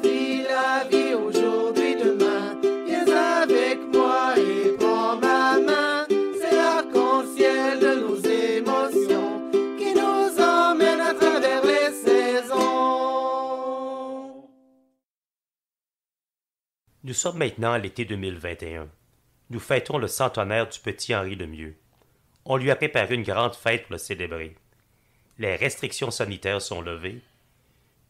la vie aujourd'hui, demain. Viens avec moi et prends ma main. C'est l'arc-en-ciel de nos émotions qui nous emmène à travers les saisons. Nous sommes maintenant à l'été 2021. Nous fêtons le centenaire du petit Henri Lemieux. On lui a préparé une grande fête pour le célébrer. Les restrictions sanitaires sont levées,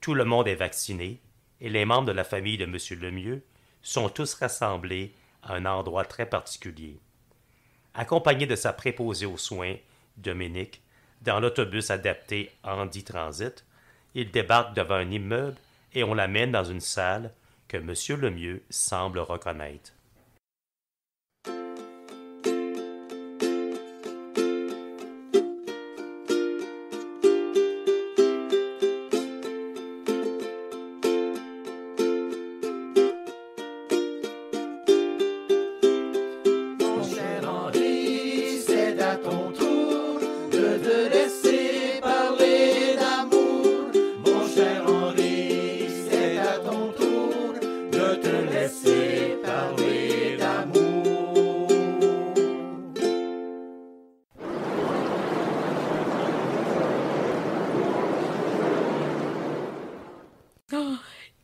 tout le monde est vacciné et les membres de la famille de M. Lemieux sont tous rassemblés à un endroit très particulier. Accompagné de sa préposée aux soins, Dominique, dans l'autobus adapté Handy Transit, il débarque devant un immeuble et on l'amène dans une salle que M. Lemieux semble reconnaître.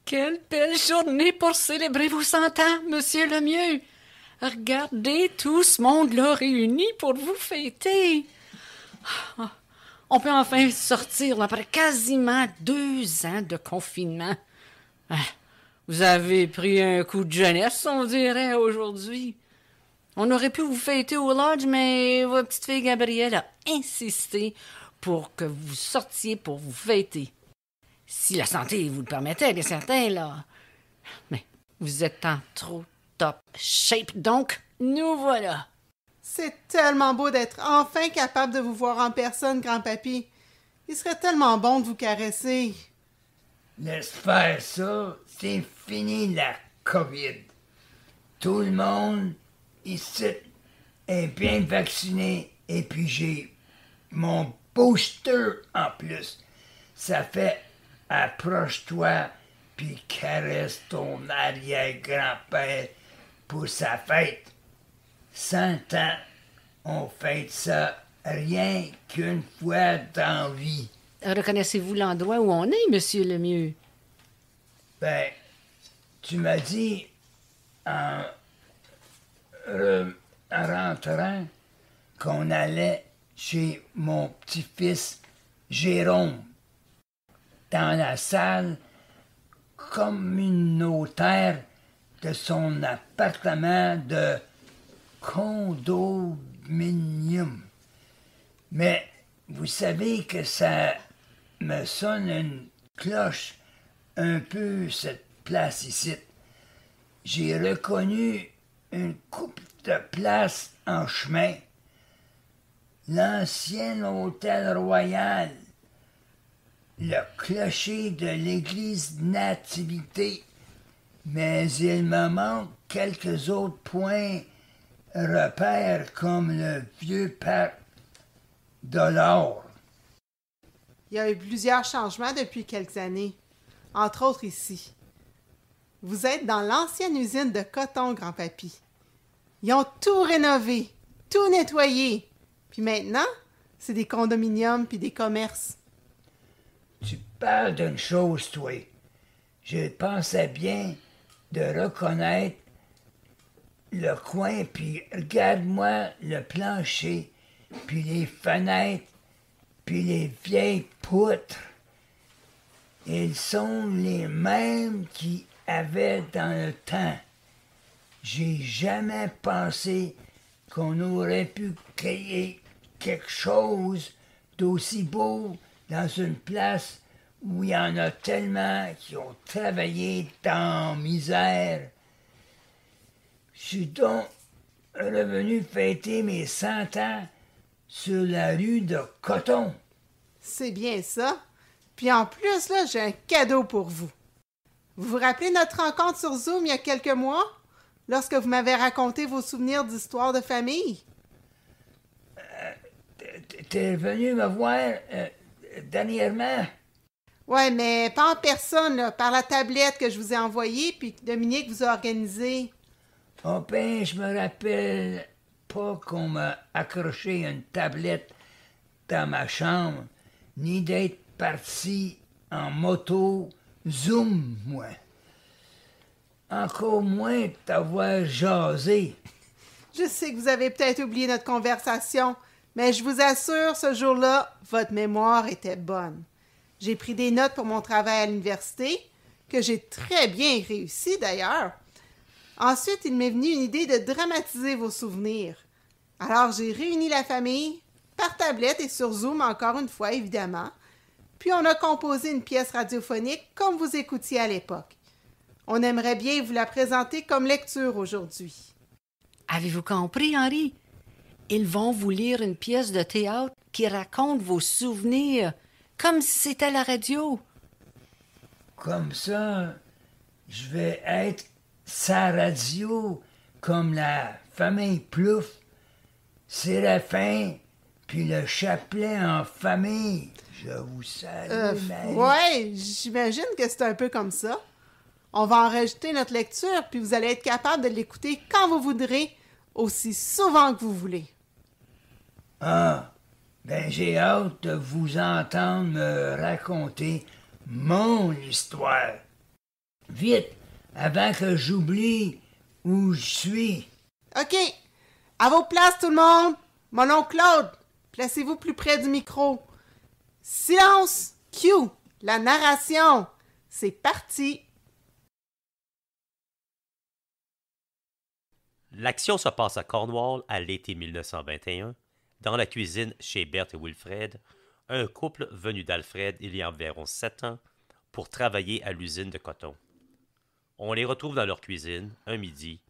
Quelle belle journée pour célébrer vos 100 ans, Monsieur Lemieux. Regardez tout ce monde-là réuni pour vous fêter. On peut enfin sortir là, après quasiment 2 ans de confinement. Vous avez pris un coup de jeunesse, on dirait, aujourd'hui. On aurait pu vous fêter au lodge, mais votre petite fille Gabrielle a insisté pour que vous sortiez pour vous fêter. Si la santé vous le permettait, bien certain, là. Mais vous êtes en trop top shape, donc nous voilà. C'est tellement beau d'être enfin capable de vous voir en personne, grand-papy. Il serait tellement bon de vous caresser. Laisse faire ça, c'est fini la COVID. Tout le monde ici est bien vacciné et puis j'ai mon booster en plus. Ça fait approche-toi puis caresse ton arrière-grand-père pour sa fête. 100 ans, on fête ça rien qu'une fois dans la vie. Reconnaissez-vous l'endroit où on est, Monsieur Lemieux? Ben, tu m'as dit en rentrant qu'on allait chez mon petit-fils Jérôme, dans la salle communautaire de son appartement de condominium. Mais vous savez que ça me sonne une cloche un peu cette place ici. J'ai reconnu une couple de places en chemin. L'ancien hôtel royal, le clocher de l'église Nativité, mais il me manque quelques autres points repères comme le vieux parc de l'Or. Il y a eu plusieurs changements depuis quelques années, entre autres ici. Vous êtes dans l'ancienne usine de coton, grand-papy. Ils ont tout rénové, tout nettoyé. Puis maintenant, c'est des condominiums puis des commerces. Tu parles d'une chose, toi. Je pensais bien de reconnaître le coin, puis regarde-moi le plancher, puis les fenêtres, puis les vieilles poutres. Ils sont les mêmes qu'il y avait dans le temps. J'ai jamais pensé qu'on aurait pu créer quelque chose d'aussi beau dans une place où il y en a tellement qui ont travaillé dans la misère. Je suis donc revenu fêter mes 100 ans sur la rue de Coton. C'est bien ça. Puis en plus, là, j'ai un cadeau pour vous. Vous vous rappelez notre rencontre sur Zoom il y a quelques mois, lorsque vous m'avez raconté vos souvenirs d'histoire de famille? T'es venu me voir dernièrement? Ouais, mais pas en personne, là, par la tablette que je vous ai envoyée, puis que Dominique vous a organisée. Oh ben, je me rappelle pas qu'on m'a accroché une tablette dans ma chambre, ni d'être parti en moto Zoom, moi. Encore moins de t'avoir jasé. Je sais que vous avez peut-être oublié notre conversation, mais je vous assure, ce jour-là, votre mémoire était bonne. J'ai pris des notes pour mon travail à l'université, que j'ai très bien réussi d'ailleurs. Ensuite, il m'est venu une idée de dramatiser vos souvenirs. Alors, j'ai réuni la famille, par tablette et sur Zoom encore une fois, évidemment. Puis on a composé une pièce radiophonique comme vous écoutiez à l'époque. On aimerait bien vous la présenter comme lecture aujourd'hui. Avez-vous compris, Henri? Ils vont vous lire une pièce de théâtre qui raconte vos souvenirs, comme si c'était la radio. Comme ça, je vais être sa radio, comme la famille Plouf, Séraphin, puis le chapelet en famille. Je vous salue, Marie. Ouais, j'imagine que c'est un peu comme ça. On va enregistrer notre lecture, puis vous allez être capable de l'écouter quand vous voudrez, aussi souvent que vous voulez. Ah, ben j'ai hâte de vous entendre me raconter mon histoire. Vite, avant que j'oublie où je suis. OK, à vos places tout le monde. Mon oncle Claude, placez-vous plus près du micro. Silence, cue, la narration. C'est parti. L'action se passe à Cornwall à l'été 1921, dans la cuisine chez Berthe et Wilfred, un couple venu d'Alfred il y a environ 7 ans pour travailler à l'usine de coton. On les retrouve dans leur cuisine, un midi,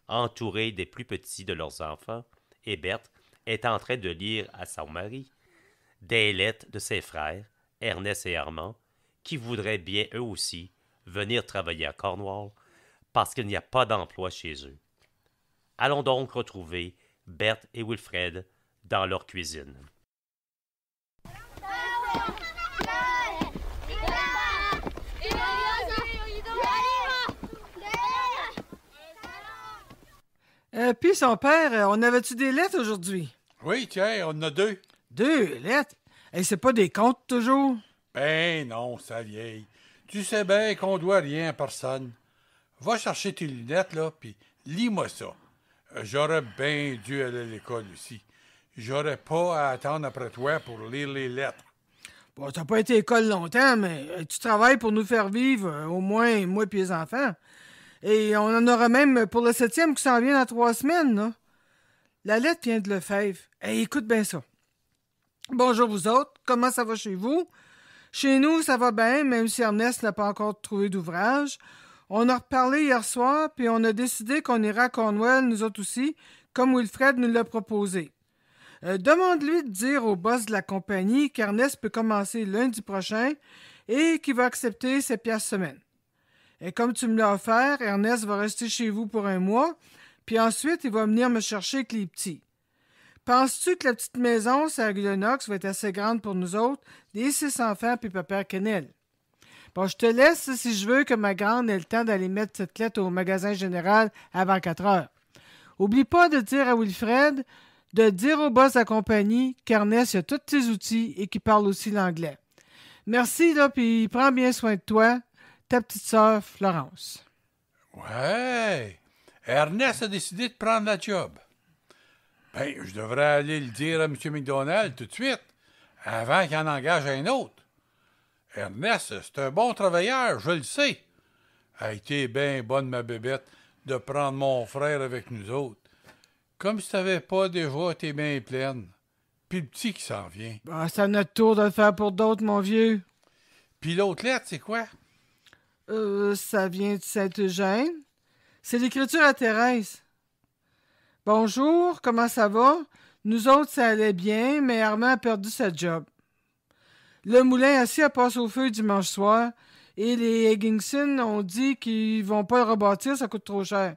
entourés des plus petits de leurs enfants, et Berthe est en train de lire à son mari des lettres de ses frères, Ernest et Armand, qui voudraient bien eux aussi venir travailler à Cornwall parce qu'il n'y a pas d'emploi chez eux. Allons donc retrouver Berthe et Wilfred dans leur cuisine. Puis son père, on avait-tu des lettres aujourd'hui? Oui, tiens, on en a 2. 2 lettres? Et c'est pas des comptes toujours? Ben non, ça vieille. Tu sais bien qu'on doit rien à personne. Va chercher tes lunettes, là, puis lis-moi ça. J'aurais bien dû aller à l'école aussi. J'aurais pas à attendre après toi pour lire les lettres. Bon, t'as pas été à l'école longtemps, mais tu travailles pour nous faire vivre, au moins moi et les enfants. Et on en aura même pour le 7e qui s'en vient dans 3 semaines, là. La lettre vient de Lefebvre. Hey, écoute bien ça. Bonjour vous autres, comment ça va chez vous? Chez nous, ça va bien, même si Ernest n'a pas encore trouvé d'ouvrage. On a reparlé hier soir, puis on a décidé qu'on ira à Cornwall, nous autres aussi, comme Wilfred nous l'a proposé. Demande-lui de dire au boss de la compagnie qu'Ernest peut commencer lundi prochain et qu'il va accepter ses piastres semaine. Et comme tu me l'as offert, Ernest va rester chez vous pour 1 mois, puis ensuite il va venir me chercher avec les petits. Penses-tu que la petite maison, sur la rue Lennox, va être assez grande pour nous autres, les 6 enfants puis papa Kennel? Bon, je te laisse si je veux que ma grande ait le temps d'aller mettre cette lettre au magasin général avant 4 heures. Oublie pas de dire à Wilfred de dire au boss de la compagnie qu'Ernest a tous ses outils et qu'il parle aussi l'anglais. Merci, là, puis prends bien soin de toi. Ta petite sœur, Florence. Ouais, Ernest a décidé de prendre la job. Ben, je devrais aller le dire à M. McDonald tout de suite, avant qu'il en engage un autre. Ernest, c'est un bon travailleur, je le sais. A été bien bonne, ma bébête, de prendre mon frère avec nous autres. Comme si t'avais pas déjà tes mains pleines. Puis le petit qui s'en vient. Bah, c'est à notre tour de le faire pour d'autres, mon vieux. Puis l'autre lettre, c'est quoi? Ça vient de Saint-Eugène. C'est l'écriture à Thérèse. Bonjour, comment ça va? Nous autres, ça allait bien, mais Armand a perdu sa job. Le moulin assis a passé au feu dimanche soir et les Higginson ont dit qu'ils vont pas le rebâtir, ça coûte trop cher.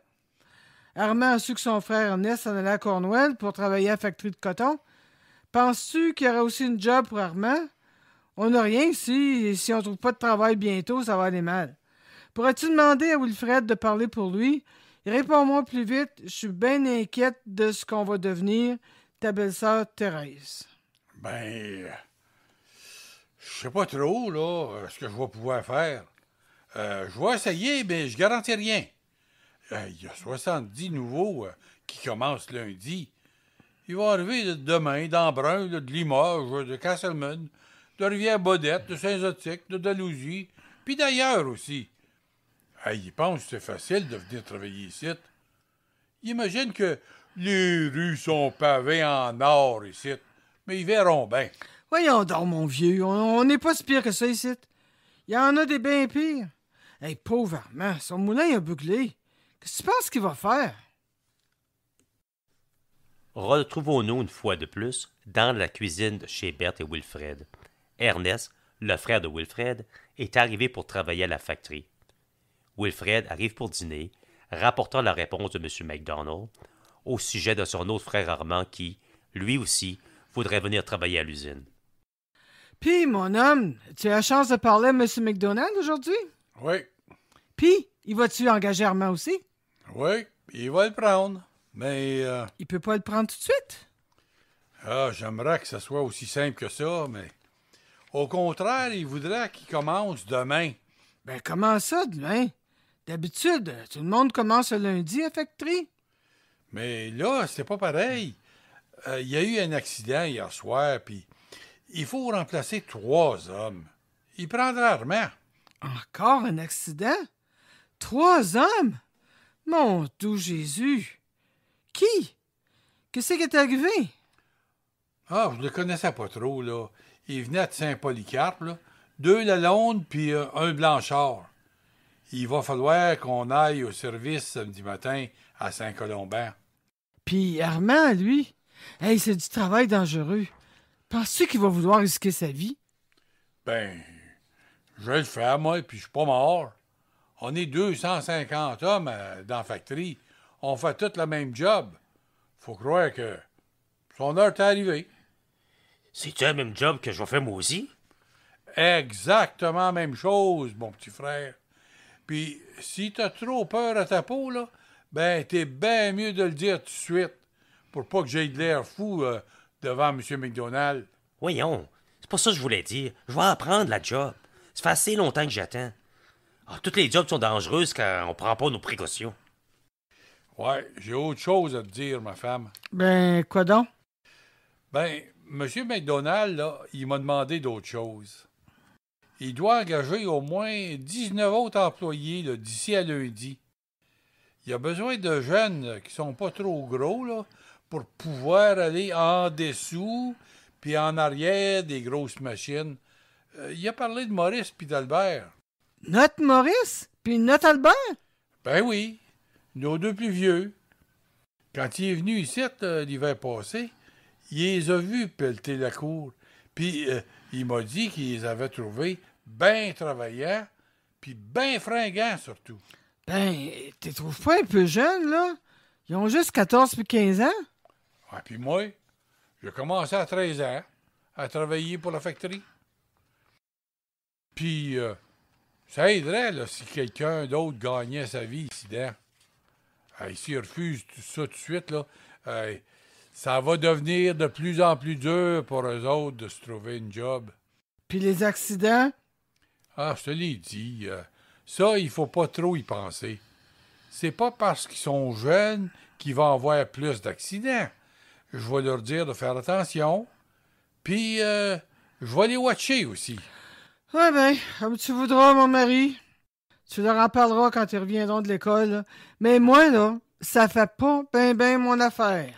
Armand a su que son frère Ernest s'en allait à Cornwall pour travailler à la factory de coton. Penses-tu qu'il y aurait aussi une job pour Armand? On n'a rien ici, et si on trouve pas de travail bientôt, ça va aller mal. Pourrais-tu demander à Wilfred de parler pour lui? Réponds-moi plus vite, je suis bien inquiète de ce qu'on va devenir, ta belle-sœur Thérèse. Ben, je sais pas trop, là, ce que je vais pouvoir faire. Je vais essayer, mais je garantis rien. Il y a 70 nouveaux qui commencent lundi. Ils vont arriver demain d'Embrun, de Limoges, de Castleman, de Rivière-Baudette, de Saint-Zotique, de Dalhousie, puis d'ailleurs aussi. Ils pensent que c'est facile de venir travailler ici. Ils imaginent que les rues sont pavées en or ici, mais ils verront bien. Voyons donc, mon vieux, on n'est pas si pire que ça ici. Il y en a des bien pires. Hey, pauvre Armand, son moulin a bouclé. Qu'est-ce que tu penses qu'il va faire? Retrouvons-nous une fois de plus dans la cuisine de chez Berthe et Wilfred. Ernest, le frère de Wilfred, est arrivé pour travailler à la factory. Wilfred arrive pour dîner, rapportant la réponse de M. MacDonald au sujet de son autre frère Armand qui, lui aussi, voudrait venir travailler à l'usine. Puis, mon homme, tu as la chance de parler à M. MacDonald aujourd'hui? Oui, Puis, il va-tu engager Armand aussi? oui, il va le prendre, mais... Il peut pas le prendre tout de suite? j'aimerais que ça soit aussi simple que ça, mais... Au contraire, il voudrait qu'il commence demain. Ben, comment ça, demain? D'habitude, tout le monde commence le lundi à factory. Mais là, c'est pas pareil. Il y a eu un accident hier soir, puis il faut remplacer 3 hommes. Il prendra Armand. Encore un accident? 3 hommes? Mon doux Jésus! Qui? Qu'est-ce qui est arrivé? Je le connaissais pas trop, là. Il venait de Saint-Polycarpe, là. 2 Lalonde, puis un Blanchard. Il va falloir qu'on aille au service samedi matin à Saint-Colomban. Puis Armand, lui? Hey, c'est du travail dangereux. Penses-tu qu'il va vouloir risquer sa vie? Ben, je vais le faire, moi, puis je suis pas mort. On est 250 hommes dans la factory. On fait tous le même job. Faut croire que son heure est arrivée. C'est-tu le même job que je vais faire moi aussi? Exactement la même chose, mon petit frère. Puis, si t'as trop peur à ta peau, là, ben, t'es bien mieux de le dire tout de suite, pour pas que j'aie de l'air fou devant M. MacDonald. Voyons, c'est pas ça que je voulais dire. Je vais apprendre la job. Ça fait assez longtemps que j'attends. Toutes les jobs sont dangereuses quand on prend pas nos précautions. Ouais, j'ai autre chose à te dire, ma femme. Ben, quoi donc? Ben, M. MacDonald, là, il m'a demandé d'autres choses. Il doit engager au moins 19 autres employés là, d'ici à lundi. Il a besoin de jeunes qui sont pas trop gros là, pour pouvoir aller en dessous puis en arrière des grosses machines. Il a parlé de Maurice puis d'Albert. Notre Maurice? Puis notre Albert? Ben oui, nos 2 plus vieux. Quand il est venu ici l'hiver passé, il les a vus pelleter la cour. Puis il m'a dit qu'il les avait trouvés bien travaillants, puis bien fringants surtout. Ben, t'es trouves pas un peu jeune, là? Ils ont juste 14 puis 15 ans? Puis moi, j'ai commencé à 13 ans à travailler pour la factory. Puis ça aiderait là, si quelqu'un d'autre gagnait sa vie ici dedans. S'il refuse tout ça tout de suite, là, ça va devenir de plus en plus dur pour eux autres de se trouver une job. Puis les accidents? Je te l'ai dit. Ça, il faut pas trop y penser. C'est pas parce qu'ils sont jeunes qu'il va avoir plus d'accidents. Je vais leur dire de faire attention. Puis, je vais les watcher aussi. Ouais ben, comme tu voudras, mon mari. Tu leur en parleras quand ils reviendront de l'école. Là. Mais moi, là, ça fait pas ben mon affaire.